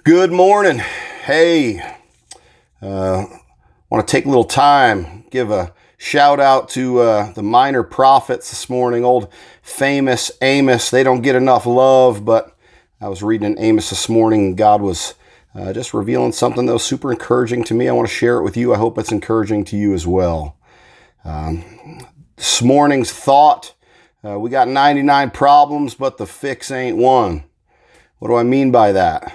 Good morning. Hey, want to take a little time, give a shout out to the minor prophets this morning, old famous Amos. They don't get enough love, but I was reading in Amos this morning, and God was just revealing something that was super encouraging to me. I want to share it with you. I hope it's encouraging to you as well. This morning's thought, we got 99 problems, but the fix ain't one. What do I mean by that?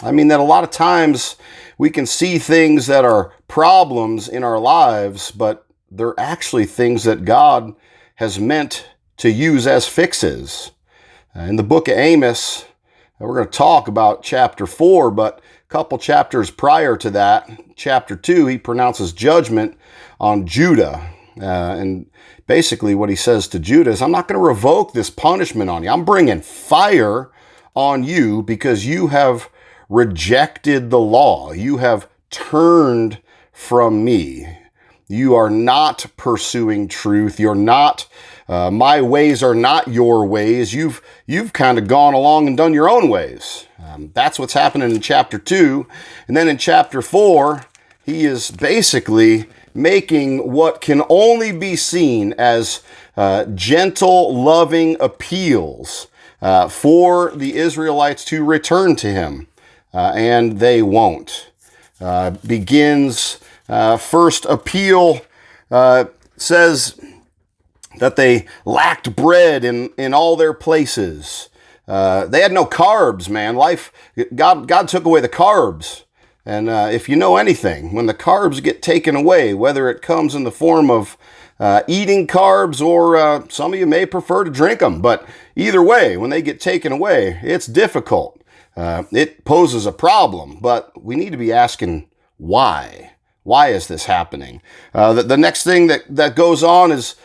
I mean that a lot of times we can see things that are problems in our lives, but they're actually things that God has meant to use as fixes. In the book of Amos, we're going to talk about chapter 4, but a couple chapters prior to that, chapter 2, he pronounces judgment on Judah. And basically what he says to Judah is, I'm not going to revoke this punishment on you. I'm bringing fire on you because you have rejected the law. You have turned from me. You are not pursuing truth. You're not, my ways are not your ways. You've kind of gone along and done your own ways. That's what's happening in chapter 2. And then in chapter 4, he is basically making what can only be seen as gentle, loving appeals for the Israelites to return to him, and they won't. Begins first appeal, says that they lacked bread in all their places. They had no carbs, man. God took away the carbs. And if you know anything, when the carbs get taken away, whether it comes in the form of eating carbs or some of you may prefer to drink them, but either way, when they get taken away, it's difficult. It poses a problem, but we need to be asking why. Why is this happening? The next thing that goes on is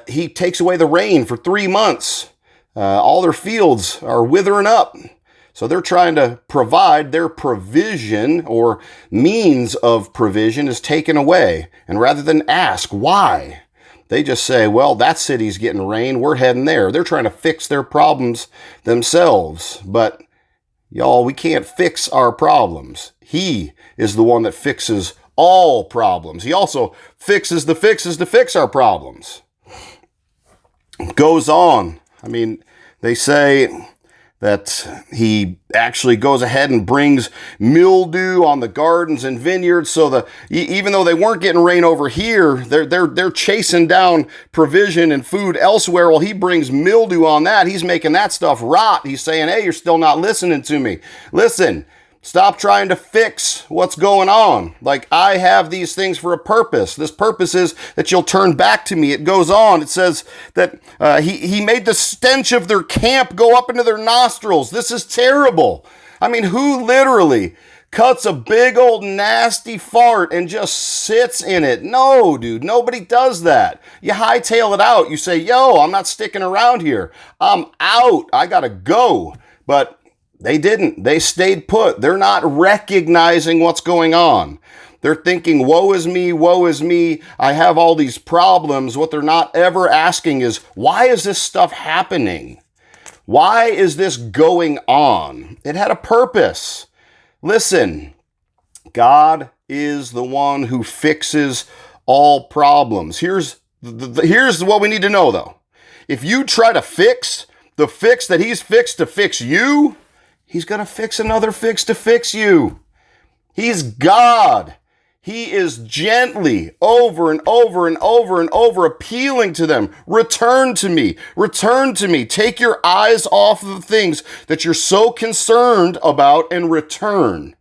he takes away the rain for 3 months. All their fields are withering up. So they're trying to provide their provision or means of provision is taken away. And rather than ask why, they just say, well, that city's getting rain. We're heading there. They're trying to fix their problems themselves. But y'all, we can't fix our problems. He is the one that fixes all problems. He also fixes the fixes to fix our problems. Goes on. I mean, they say that he actually goes ahead and brings mildew on the gardens and vineyards. So even though they weren't getting rain over here, they're chasing down provision and food elsewhere. Well, he brings mildew on that. He's making that stuff rot. He's saying, hey, you're still not listening to me. Listen, stop trying to fix what's going on. Like, I have these things for a purpose. This purpose is that you'll turn back to me. It goes on. It says that he made the stench of their camp go up into their nostrils. This is terrible. I mean, who literally cuts a big old nasty fart and just sits in it? No, dude, nobody does that. You hightail it out. You say, yo, I'm not sticking around here. I'm out. I gotta go. But they didn't. They stayed put. They're not recognizing what's going on. They're thinking, woe is me, woe is me. I have all these problems. What they're not ever asking is, why is this stuff happening? Why is this going on? It had a purpose. Listen, God is the one who fixes all problems. Here's what we need to know, though. If you try to fix the fix that he's fixed to fix you, he's going to fix another fix to fix you. He's God. He is gently over and over and over and over appealing to them. Return to me. Return to me. Take your eyes off of the things that you're so concerned about and return.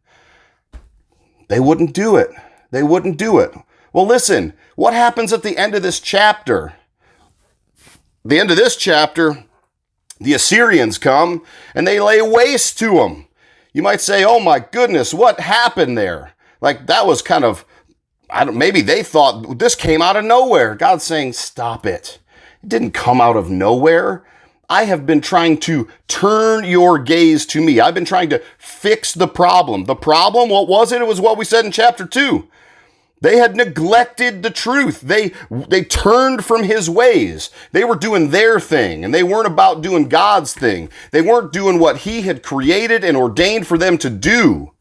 They wouldn't do it. They wouldn't do it. Well, listen, what happens at the end of this chapter? The end of this chapter, the Assyrians come and they lay waste to them. You might say, oh my goodness, what happened there? Like, that was kind of, maybe they thought this came out of nowhere. God's saying, stop it. It didn't come out of nowhere. I have been trying to turn your gaze to me. I've been trying to fix the problem. The problem, what was it? It was what we said in chapter 2. They had neglected the truth. They turned from his ways. They were doing their thing, and they weren't about doing God's thing. They weren't doing what he had created and ordained for them to do.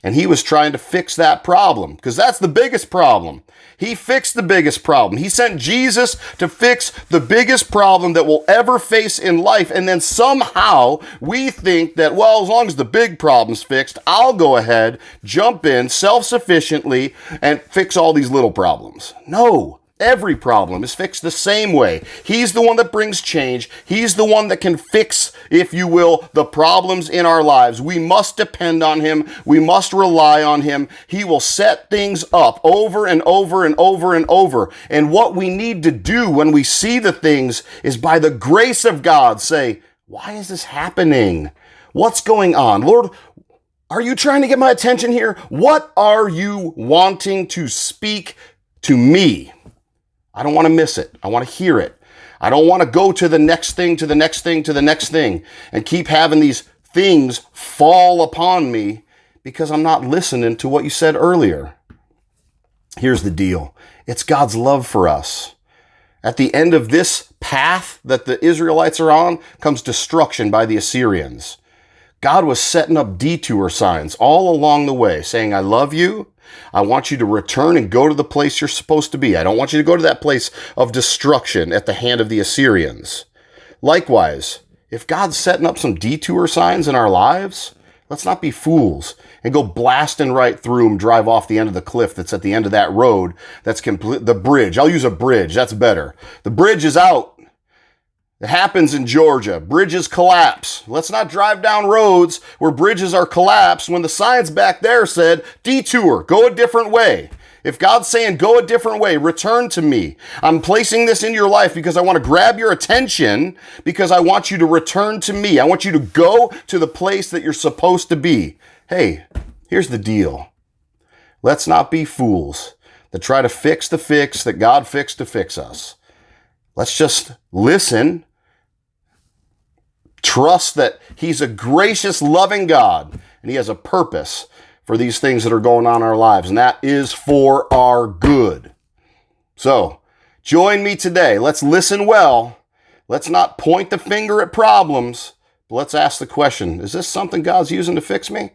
And he was trying to fix that problem, because that's the biggest problem. He fixed the biggest problem. He sent Jesus to fix the biggest problem that we'll ever face in life. And then somehow we think that, well, as long as the big problem's fixed, I'll go ahead, jump in self-sufficiently and fix all these little problems. No. Every problem is fixed the same way. He's the one that brings change. He's the one that can fix, if you will, the problems in our lives. We must depend on him. We must rely on him. He will set things up over and over and over and over. And what we need to do when we see the things is, by the grace of God, say, why is this happening? What's going on? Lord, are you trying to get my attention here? What are you wanting to speak to me? I don't want to miss it. I want to hear it. I don't want to go to the next thing, to the next thing, to the next thing, and keep having these things fall upon me because I'm not listening to what you said earlier. Here's the deal. It's God's love for us. At the end of this path that the Israelites are on comes destruction by the Assyrians. God was setting up detour signs all along the way, saying, I love you. I want you to return and go to the place you're supposed to be. I don't want you to go to that place of destruction at the hand of the Assyrians. Likewise, if God's setting up some detour signs in our lives, let's not be fools and go blasting right through them, drive off the end of the cliff that's at the end of that road. That's complete. The bridge. I'll use a bridge. That's better. The bridge is out. It happens in Georgia. Bridges collapse. Let's not drive down roads where bridges are collapsed when the signs back there said, detour, go a different way. If God's saying, go a different way, return to me. I'm placing this in your life because I want to grab your attention, because I want you to return to me. I want you to go to the place that you're supposed to be. Hey, here's the deal. Let's not be fools that try to fix the fix that God fixed to fix us. Let's just listen. Trust that he's a gracious, loving God, and he has a purpose for these things that are going on in our lives, and that is for our good. So, join me today. Let's listen well. Let's not point the finger at problems, but let's ask the question, is this something God's using to fix me?